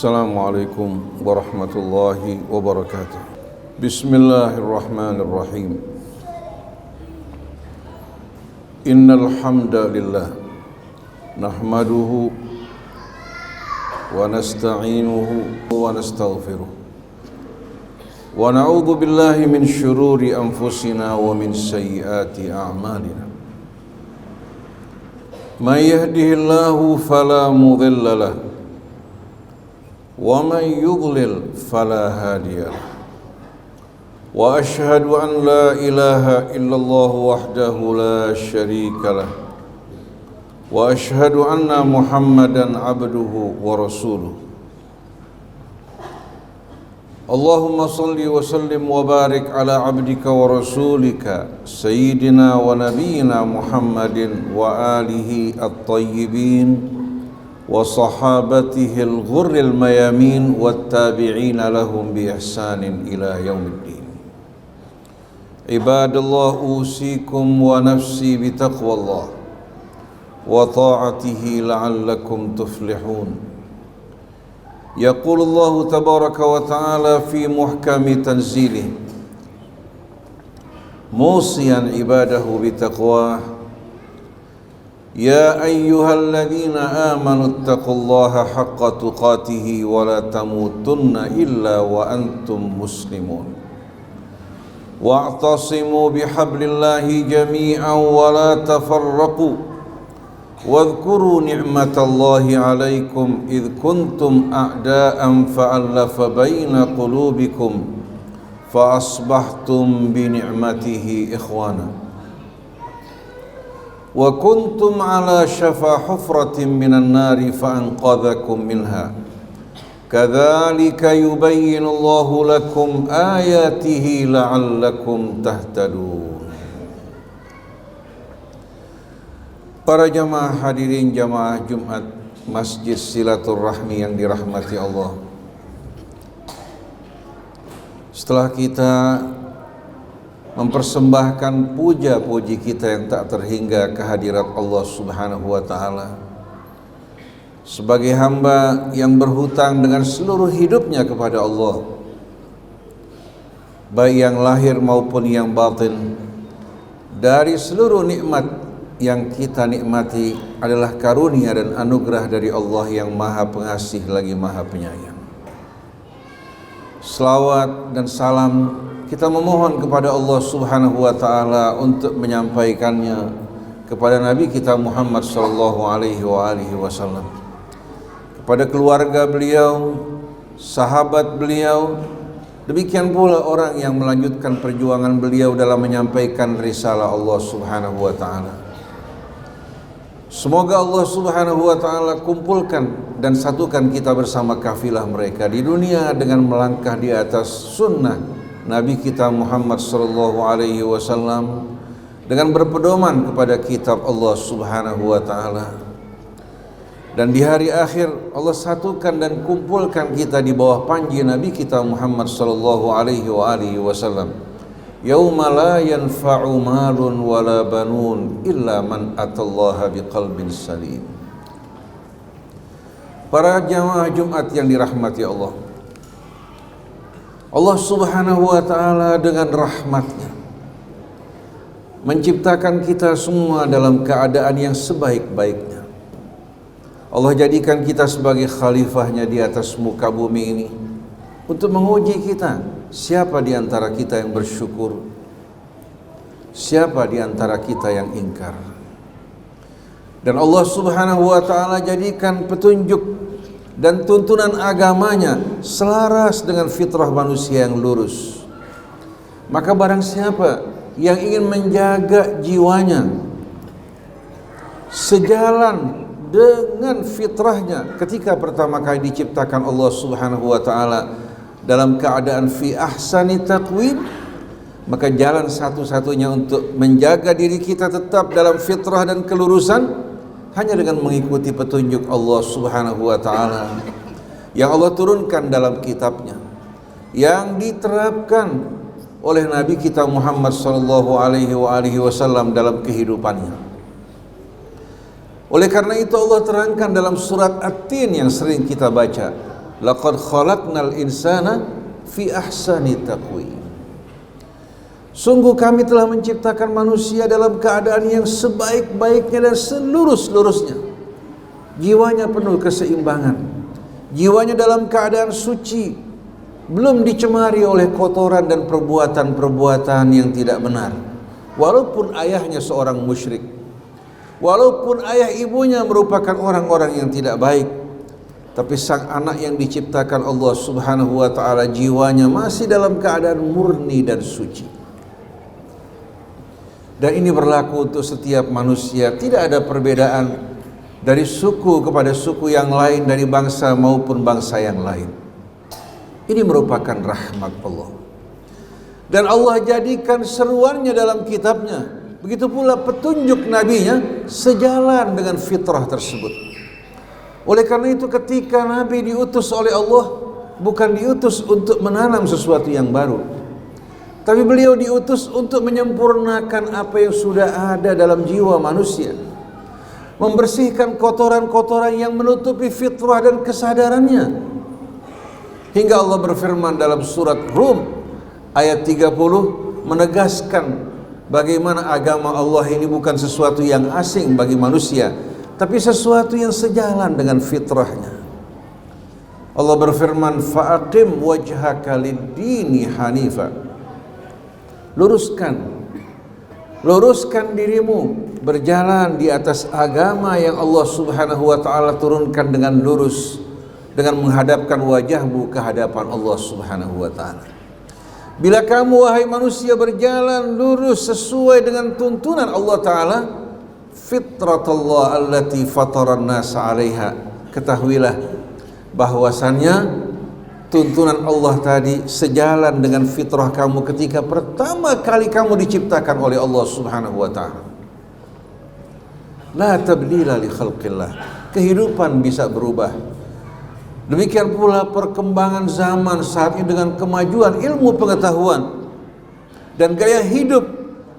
Assalamualaikum warahmatullahi wabarakatuh. Bismillahirrahmanirrahim. Innal hamdalillah nahmaduhu wa nasta'inuhu wa nastaghfiruh wa na'udzu billahi min syururi anfusina wa min sayyiati a'malina. May yahdihillahu fala mudilla lahu wa man yudlil fala hadiya lahu. Wa ashhadu an la ilaha illallah wahdahu la syarika lah. Wa ashhadu anna Muhammadan abduhu wa rasuluh. Allahumma salli wa sallim wa barik ala abdika wa rasulika sayyidina wa nabiyyina Muhammadin wa alihi at-tayyibin wa sahabatihi al-ghurril mayamin wat-tabi'ina lahum bi ihsanin ila yaumiddin. Ibadallah, usikum wa nafsi bi taqwallah wa ta'atihi la'allakum tuflihun. Yaqulullahu tabaraka wa ta'ala fi muhkami tanzilih musiyan ibadahu bi taqwah. Ya ayyuhalladzina amanu taqullaha haqqa tuqatih wa la tamutunna illa wa antum muslimun. Wa'tasimu bihablillahi jami'an wa la tafarraqu. Wadhkuru ni'matallahi 'alaikum idh kuntum a'da'an fa'alafa baina qulubikum fa asbahtum bi ni'matihi ikhwana. Wa kuntum ala syafa hufratin minan nari fa anqadhakum minha. Kadzalika yubayyinullahu lakum ayatihi la'allakum tahtadun. Para jamaah hadirin jamaah Jumat Masjid Silaturrahmi yang dirahmati Allah. Setelah kita mempersembahkan puja-puji kita yang tak terhingga kehadirat Allah Subhanahu wa ta'ala sebagai hamba yang berhutang dengan seluruh hidupnya kepada Allah, baik yang lahir maupun yang batin, dari seluruh nikmat yang kita nikmati adalah karunia dan anugerah dari Allah yang Maha Pengasih lagi Maha Penyayang. Selawat dan salam kita memohon kepada Allah Subhanahu wa ta'ala untuk menyampaikannya kepada Nabi kita Muhammad sallallahu alaihi wasallam, kepada keluarga beliau, sahabat beliau, demikian pula orang yang melanjutkan perjuangan beliau dalam menyampaikan risalah Allah Subhanahu wa ta'ala. Semoga Allah Subhanahu wa ta'ala kumpulkan dan satukan kita bersama kafilah mereka di dunia dengan melangkah di atas sunnah Nabi kita Muhammad sallallahu alaihi wasallam dengan berpedoman kepada kitab Allah Subhanahu wa ta'ala. Dan di hari akhir Allah satukan dan kumpulkan kita di bawah panji Nabi kita Muhammad sallallahu alaihi wasallam. Yauma la yanfa'u malun wala banun illa man atallaha biqalbin salim. Para jamaah Jumat yang dirahmati Allah, Allah Subhanahu wa ta'ala dengan rahmatnya menciptakan kita semua dalam keadaan yang sebaik-baiknya. Allah jadikan kita sebagai khalifahnya di atas muka bumi ini untuk menguji kita, siapa di antara kita yang bersyukur, siapa di antara kita yang ingkar. Dan Allah Subhanahu wa ta'ala jadikan petunjuk dan tuntunan agamanya selaras dengan fitrah manusia yang lurus. Maka barang siapa yang ingin menjaga jiwanya sejalan dengan fitrahnya ketika pertama kali diciptakan Allah Subhanahu wa ta'ala dalam keadaan fi ahsani taqwim, maka jalan satu-satunya untuk menjaga diri kita tetap dalam fitrah dan kelurusan hanya dengan mengikuti petunjuk Allah Subhanahu wa ta'ala yang Allah turunkan dalam kitabnya, yang diterapkan oleh Nabi kita Muhammad sallallahu alaihi wasallam dalam kehidupannya. Oleh karena itu Allah terangkan dalam surat At-Tin yang sering kita baca, Laqad khalaqnal insana fi ahsani taqwim. Sungguh kami telah menciptakan manusia dalam keadaan yang sebaik-baiknya dan selurus-lurusnya. Jiwanya penuh keseimbangan, jiwanya dalam keadaan suci, belum dicemari oleh kotoran dan perbuatan-perbuatan yang tidak benar. Walaupun ayahnya seorang musyrik, walaupun ayah ibunya merupakan orang-orang yang tidak baik, tapi sang anak yang diciptakan Allah Subhanahu wa ta'ala, jiwanya masih dalam keadaan murni dan suci. Dan ini berlaku untuk setiap manusia, tidak ada perbedaan dari suku kepada suku yang lain, dari bangsa maupun bangsa yang lain. Ini merupakan rahmat Allah. Dan Allah jadikan seruannya dalam kitabnya, begitu pula petunjuk nabinya sejalan dengan fitrah tersebut. Oleh karena itu ketika Nabi diutus oleh Allah, bukan diutus untuk menanam sesuatu yang baru, tapi beliau diutus untuk menyempurnakan apa yang sudah ada dalam jiwa manusia, membersihkan kotoran-kotoran yang menutupi fitrah dan kesadarannya. Hingga Allah berfirman dalam surat Rum ayat 30 menegaskan bagaimana agama Allah ini bukan sesuatu yang asing bagi manusia, tapi sesuatu yang sejalan dengan fitrahnya. Allah berfirman, fa'aqim wajhaka lid-dini hanifa. Luruskan dirimu berjalan di atas agama yang Allah Subhanahu wa ta'ala turunkan dengan lurus, dengan menghadapkan wajahmu ke hadapan Allah Subhanahu wa ta'ala. Bila kamu wahai manusia berjalan lurus sesuai dengan tuntunan Allah ta'ala, fitratullah allati fataran nasa 'alaiha, ketahuilah bahwasannya tuntunan Allah tadi sejalan dengan fitrah kamu ketika pertama kali kamu diciptakan oleh Allah Subhanahu wa ta'ala. La tabdila li khalqillah. Kehidupan bisa berubah. Demikian pula perkembangan zaman saat ini dengan kemajuan ilmu pengetahuan dan gaya hidup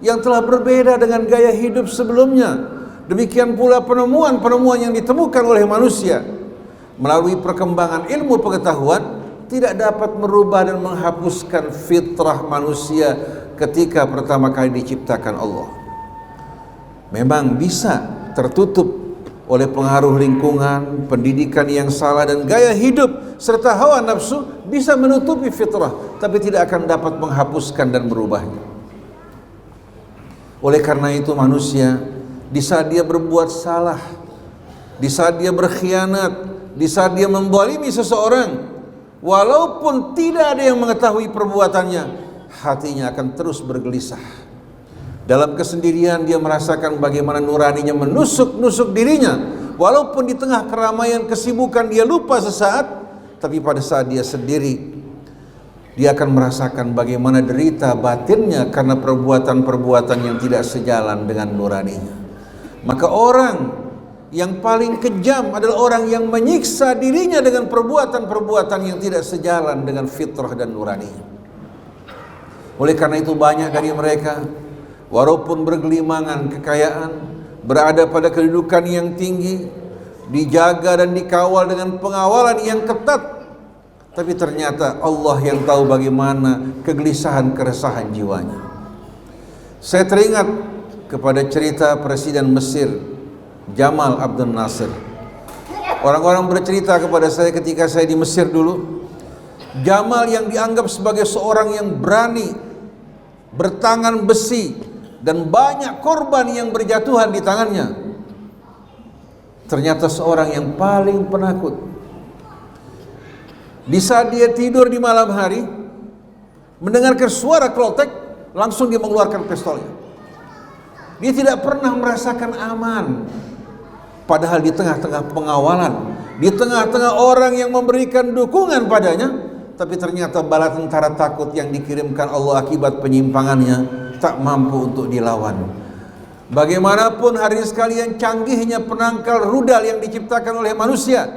yang telah berbeda dengan gaya hidup sebelumnya. Demikian pula penemuan-penemuan yang ditemukan oleh manusia melalui perkembangan ilmu pengetahuan tidak dapat merubah dan menghapuskan fitrah manusia ketika pertama kali diciptakan Allah. Memang bisa tertutup oleh pengaruh lingkungan, pendidikan yang salah dan gaya hidup serta hawa nafsu bisa menutupi fitrah, tapi tidak akan dapat menghapuskan dan merubahnya. Oleh karena itu manusia di saat dia berbuat salah, di saat dia berkhianat, di saat dia menzalimi seseorang, walaupun tidak ada yang mengetahui perbuatannya, hatinya akan terus bergelisah. Dalam kesendirian dia merasakan bagaimana nuraninya menusuk-nusuk dirinya. Walaupun di tengah keramaian kesibukan dia lupa sesaat, tapi pada saat dia sendiri, dia akan merasakan bagaimana derita batinnya karena perbuatan-perbuatan yang tidak sejalan dengan nuraninya. Maka orang yang paling kejam adalah orang yang menyiksa dirinya dengan perbuatan-perbuatan yang tidak sejalan dengan fitrah dan nuraninya. Oleh karena itu banyak dari mereka walaupun bergelimangan kekayaan, berada pada kedudukan yang tinggi, dijaga dan dikawal dengan pengawalan yang ketat, tapi ternyata Allah yang tahu bagaimana kegelisahan keresahan jiwanya. Saya teringat kepada cerita Presiden Mesir Jamal Abdel Nasser. Orang-orang bercerita kepada saya ketika saya di Mesir dulu, Jamal yang dianggap sebagai seorang yang berani, bertangan besi, dan banyak korban yang berjatuhan di tangannya, ternyata seorang yang paling penakut. Di saat dia tidur di malam hari, mendengarkan suara klotek, langsung dia mengeluarkan pistolnya. Dia tidak pernah merasakan aman. Padahal di tengah-tengah pengawalan, di tengah-tengah orang yang memberikan dukungan padanya, tapi ternyata bala tentara takut yang dikirimkan Allah akibat penyimpangannya tak mampu untuk dilawan. Bagaimanapun hari sekalian canggihnya penangkal rudal yang diciptakan oleh manusia,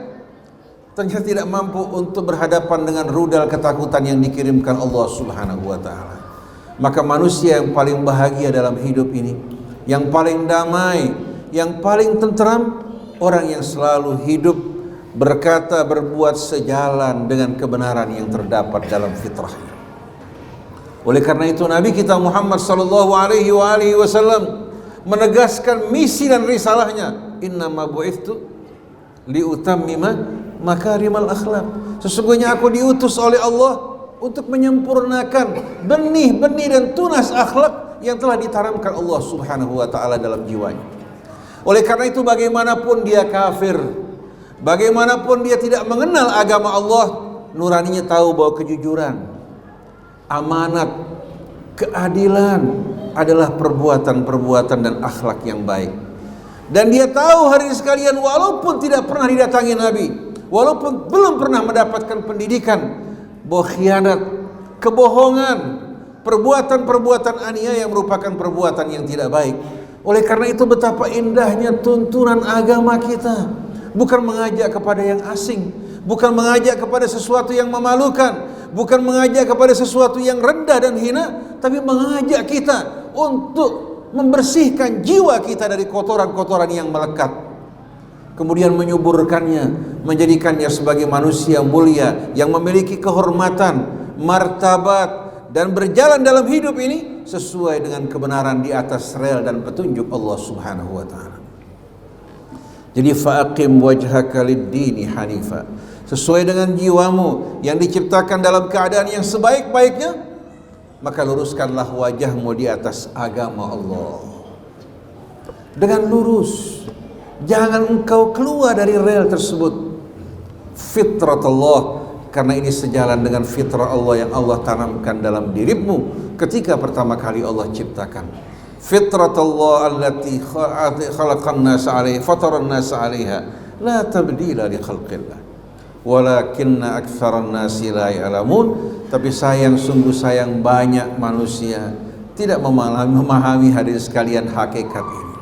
ternyata tidak mampu untuk berhadapan dengan rudal ketakutan yang dikirimkan Allah Subhanahu wa ta'ala. Maka manusia yang paling bahagia dalam hidup ini, yang paling damai, yang paling tentram, orang yang selalu hidup berkata, berbuat sejalan dengan kebenaran yang terdapat dalam fitrahnya. Oleh karena itu Nabi kita Muhammad sallallahu alaihi wasallam menegaskan misi dan risalahnya, innama bu'ithtu liutammima makarimal akhlak. Sesungguhnya aku diutus oleh Allah untuk menyempurnakan benih-benih dan tunas akhlak yang telah ditanamkan Allah Subhanahu wa taala dalam jiwanya. Oleh karena itu bagaimanapun dia kafir, bagaimanapun dia tidak mengenal agama Allah, nuraninya tahu bahwa kejujuran, amanat, keadilan adalah perbuatan-perbuatan dan akhlak yang baik. Dan dia tahu hari ini sekalian, walaupun tidak pernah didatangi Nabi, walaupun belum pernah mendapatkan pendidikan, bahwa khianat, kebohongan, perbuatan-perbuatan aniaya yang merupakan perbuatan yang tidak baik. Oleh karena itu betapa indahnya tuntunan agama kita, bukan mengajak kepada yang asing, bukan mengajak kepada sesuatu yang memalukan, bukan mengajak kepada sesuatu yang rendah dan hina, tapi mengajak kita untuk membersihkan jiwa kita dari kotoran-kotoran yang melekat, kemudian menyuburkannya, menjadikannya sebagai manusia mulia yang memiliki kehormatan, martabat, dan berjalan dalam hidup ini sesuai dengan kebenaran di atas rel dan petunjuk Allah Subhanahu wa taala. Jadi fa'aqim wajhaka lid-dini hanifa, sesuai dengan jiwamu yang diciptakan dalam keadaan yang sebaik-baiknya, maka luruskanlah wajahmu di atas agama Allah dengan lurus. Jangan engkau keluar dari rel tersebut. Fitratullah, karena ini sejalan dengan fitrah Allah yang Allah tanamkan dalam dirimu ketika pertama kali Allah ciptakan. Fitratullah allati khalaqan nas 'alaiha, fataran nas 'alaiha, la tabdila li khalqillah, walakinna aktsaran nasi la ya'lamun. Tapi sungguh sayang banyak manusia tidak memahami hadirin sekalian hakikat ini.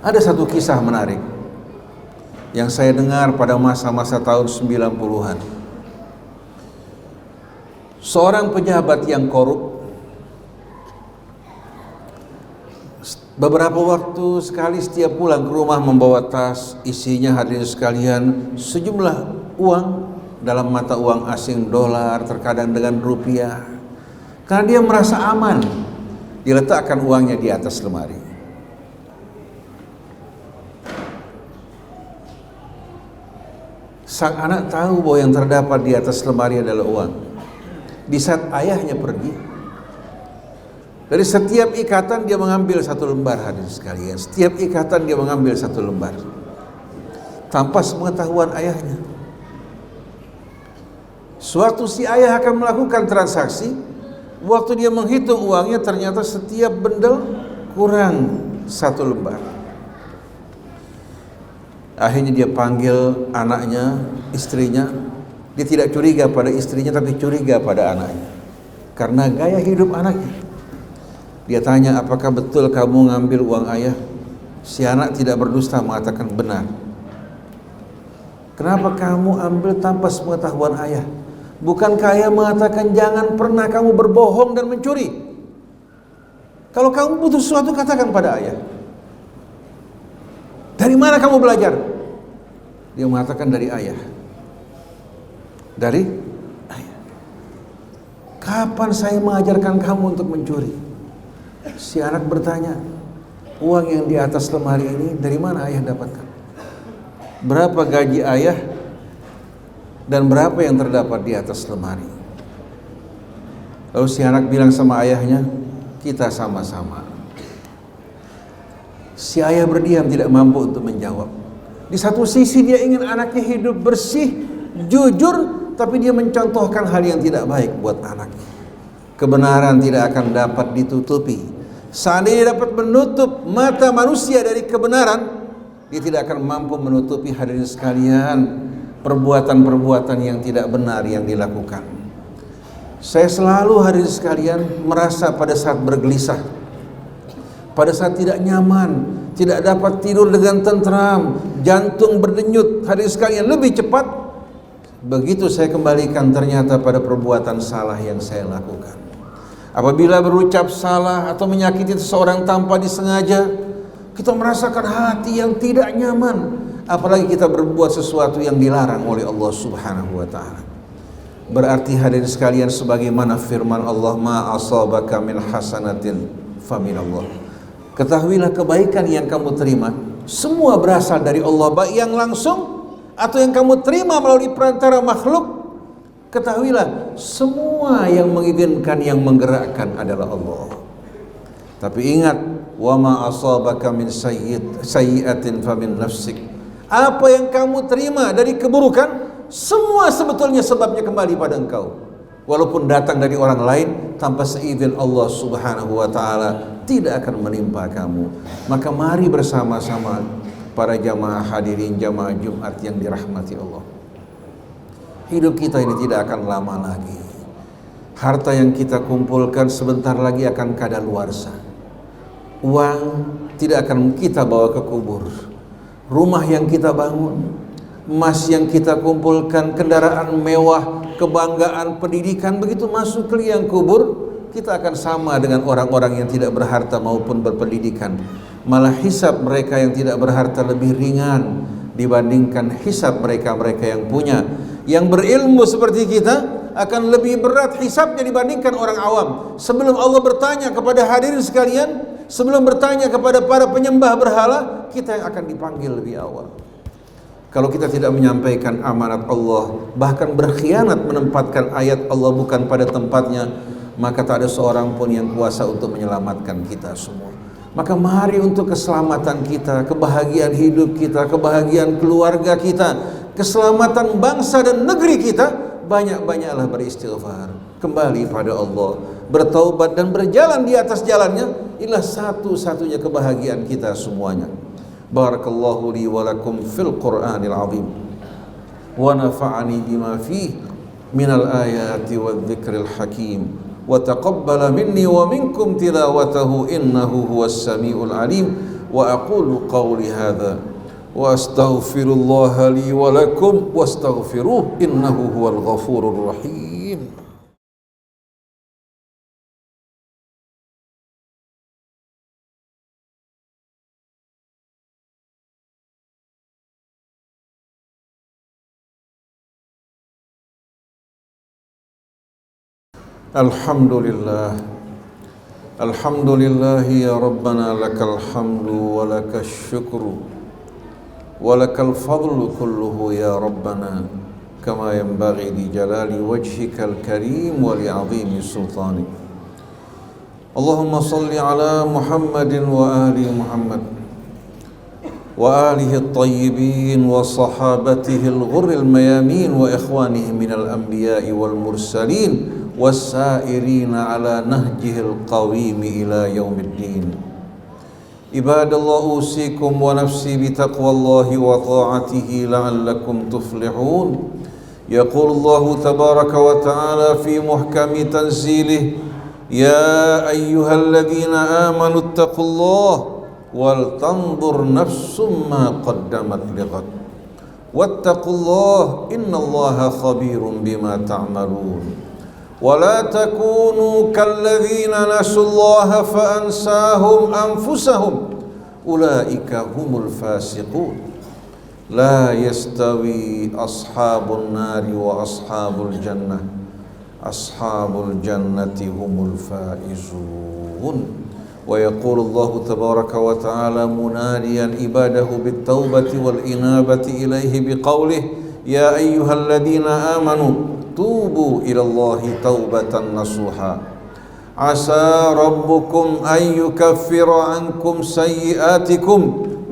Ada satu kisah menarik yang saya dengar pada masa-masa tahun 90-an. Seorang pejabat yang korup beberapa waktu sekali setiap pulang ke rumah membawa tas, isinya hadirin sekalian sejumlah uang dalam mata uang asing, dolar, terkadang dengan rupiah. Karena dia merasa aman, diletakkan uangnya di atas lemari. Sang anak tahu bahwa yang terdapat di atas lemari adalah uang. Di saat ayahnya pergi, dari setiap ikatan dia mengambil satu lembar, hadirin sekalian. Setiap ikatan dia mengambil satu lembar, tanpa sepengetahuan ayahnya. Suatu si ayah akan melakukan transaksi, waktu dia menghitung uangnya ternyata setiap bendel kurang satu lembar. Akhirnya dia panggil anaknya, istrinya. Dia tidak curiga pada istrinya, tapi curiga pada anaknya karena gaya hidup anaknya. Dia tanya, apakah betul kamu ngambil uang ayah? Si anak tidak berdusta, mengatakan benar. Kenapa kamu ambil tanpa sepengetahuan ayah? Bukankah ayah mengatakan jangan pernah kamu berbohong dan mencuri? Kalau kamu butuh sesuatu, katakan pada ayah. Dari mana kamu belajar? Dia mengatakan dari ayah. Dari ayah. Kapan saya mengajarkan kamu untuk mencuri? Si anak bertanya, uang yang di atas lemari ini dari mana ayah dapatkan? Berapa gaji ayah dan berapa yang terdapat di atas lemari? Lalu si anak bilang sama ayahnya, kita sama-sama. Si ayah berdiam, tidak mampu untuk menjawab. Di satu sisi dia ingin anaknya hidup bersih, jujur, tapi dia mencontohkan hal yang tidak baik buat anaknya. Kebenaran tidak akan dapat ditutupi. Seandainya dapat menutup mata manusia dari kebenaran, dia tidak akan mampu menutupi, hadirin sekalian, perbuatan-perbuatan yang tidak benar yang dilakukan. Saya selalu, hadirin sekalian, merasa pada saat bergelisah, pada saat tidak nyaman, tidak dapat tidur dengan tentram, jantung berdenyut, hadirin sekalian, lebih cepat, begitu saya kembalikan ternyata pada perbuatan salah yang saya lakukan. Apabila berucap salah atau menyakiti seseorang tanpa disengaja, kita merasakan hati yang tidak nyaman, apalagi kita berbuat sesuatu yang dilarang oleh Allah Subhanahu wa taala. Berarti hadirin sekalian, sebagaimana firman Allah, ma asabaka min hasanatin faminallah. Ketahuilah kebaikan yang kamu terima semua berasal dari Allah, baik yang langsung atau yang kamu terima melalui perantara makhluk. Ketahuilah semua yang mengizinkan, yang menggerakkan adalah Allah. Tapi ingat, wa ma asabaka min sayyi'atin famin nafsik. Apa yang kamu terima dari keburukan, semua sebetulnya sebabnya kembali pada engkau. Walaupun datang dari orang lain, tanpa seizin Allah Subhanahu wa taala tidak akan menimpa kamu. Maka mari bersama-sama para jamaah hadirin jamaah Jumat yang dirahmati Allah. Hidup kita ini tidak akan lama lagi. Harta yang kita kumpulkan sebentar lagi akan kadaluarsa. Uang tidak akan kita bawa ke kubur. Rumah yang kita bangun, emas yang kita kumpulkan, kendaraan mewah, kebanggaan, pendidikan, begitu masuk ke liang kubur, kita akan sama dengan orang-orang yang tidak berharta maupun berpendidikan. Malah hisab mereka yang tidak berharta lebih ringan dibandingkan hisab mereka-mereka yang punya. Yang berilmu seperti kita akan lebih berat hisabnya dibandingkan orang awam. Sebelum Allah bertanya kepada hadirin sekalian, sebelum bertanya kepada para penyembah berhala, kita yang akan dipanggil lebih awal. Kalau kita tidak menyampaikan amanat Allah, bahkan berkhianat menempatkan ayat Allah bukan pada tempatnya, maka tak ada seorang pun yang kuasa untuk menyelamatkan kita semua. Maka mari untuk keselamatan kita, kebahagiaan hidup kita, kebahagiaan keluarga kita, keselamatan bangsa dan negeri kita, banyak-banyaklah beristighfar, kembali pada Allah, bertaubat dan berjalan di atas jalannya. Inilah satu-satunya kebahagiaan kita semuanya. Barakallahu li wa lakum fil Qur'anil azim wa nafa'ani bima fihi minal ayati wadh-dhikril hakim wa taqabbala minni wa minkum tilawatahu innahu huwas samiul alim. Wa aqulu qawli hadza wa astaghfirullah li wa lakum wastaghfiruh innahu huwal ghafurur rahim. Alhamdulillah, alhamdulillah ya Rabbana, lakal hamdu wa lakas syukru wa lakal fadlu kulluhu ya Rabbana, kama yanbaghi li jalali wajhikal karim wa li azimi sultanik. Allahumma salli ala Muhammadin wa ali Muhammad wa alihi at-tayyibin wa sahabatihi al-ghurril mayamin wa ikhwanihi minal anbiya'i wal mursalin والسائرين على نهجه القويم إلى يوم الدين. عباد الله، أوصيكم ونفسي بتقوى الله وطاعته لعلكم تفلحون. يقول الله تبارك وتعالى في محكم تنزيله: يا أيها الذين آمنوا اتقوا الله ولتنظر نفس ما قدمت لغد واتقوا الله إن الله خبير بما تعملون. ولا تكونوا كالذين نسوا الله فأنساهم أنفسهم أولئك هم الفاسقون. لا يستوي أصحاب النار وأصحاب الجنة أصحاب الجنة هم الفائزون. ويقول الله تبارك وتعالى مناديا عباده بالتوبة والإنابة إليه بقوله: يا أيها الذين آمنوا tubu ilallahi taubatan nasuha asa rabbukum an yukaffira ankum sayyiatikum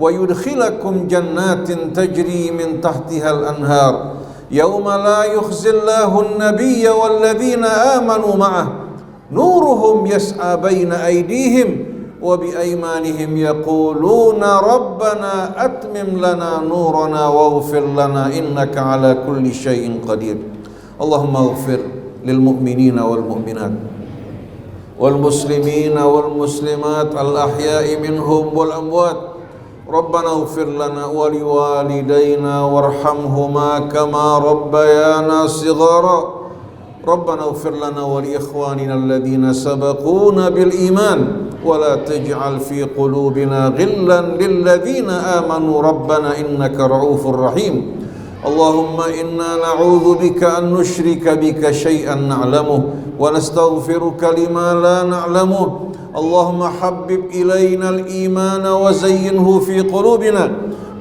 wa yudkhilakum jannatin tajri min tahtihal anhar yawma la yukhzillahu an-nabiyya walladhina amanu ma'ah nuruhum yas'a baina aydihim wa bi aymanihim yaquluna rabbana atmim lana nurana waghfir lana innaka ala kulli syai'in qadir. Allahumma ighfir lil mu'minina wal mu'minat wal muslimina wal muslimat al ahya'i minhum wal amwat. Rabbana ighfir lana wa liwalidayna warhamhuma kama rabbayana shighara. ربنا اغفر لنا ولإخواننا الذين سبقونا بالإيمان ولا تجعل في قلوبنا غلا للذين آمنوا ربنا إنك رؤوف رحيم اللهم إنا نعوذ بك أن نشرك بك شيئا نعلمه ونستغفرك لما لا نعلمه اللهم حبب إلينا الإيمان وزينه في قلوبنا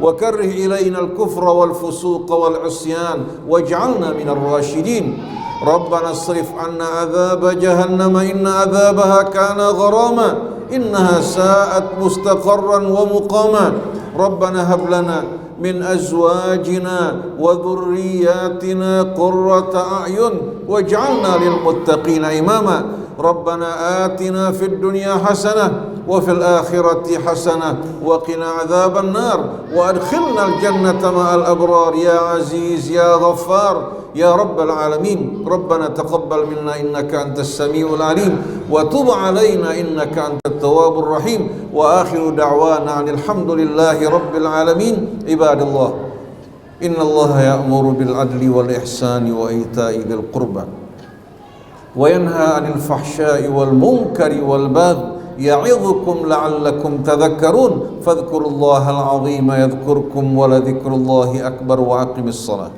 وكره إلينا الكفر والفسوق والعصيان واجعلنا من الراشدين ربنا اصرف عنا عذاب جهنم إن عذابها كان غراما إنها ساءت مستقرا ومقاما ربنا هب لنا من أزواجنا وذرياتنا قرة أعين واجعلنا للمتقين إماما ربنا آتنا في الدنيا حسنة وفي الآخرة حسنة وقنا عذاب النار وأدخلنا الجنة مع الأبرار يا عزيز يا غفار يا رب العالمين ربنا تقبل منا إنك أنت السميع العليم وتب علينا إنك أنت التواب الرحيم وآخر دعوانا عن الحمد لله رب العالمين عباد الله إن الله يأمر بالعدل والإحسان وإيتاء ذي القربى وينهى عن الفحشاء والمنكر والبغي يعظكم لعلكم تذكرون فاذكروا الله العظيم يذكركم ولذكر الله أكبر وأقم الصلاة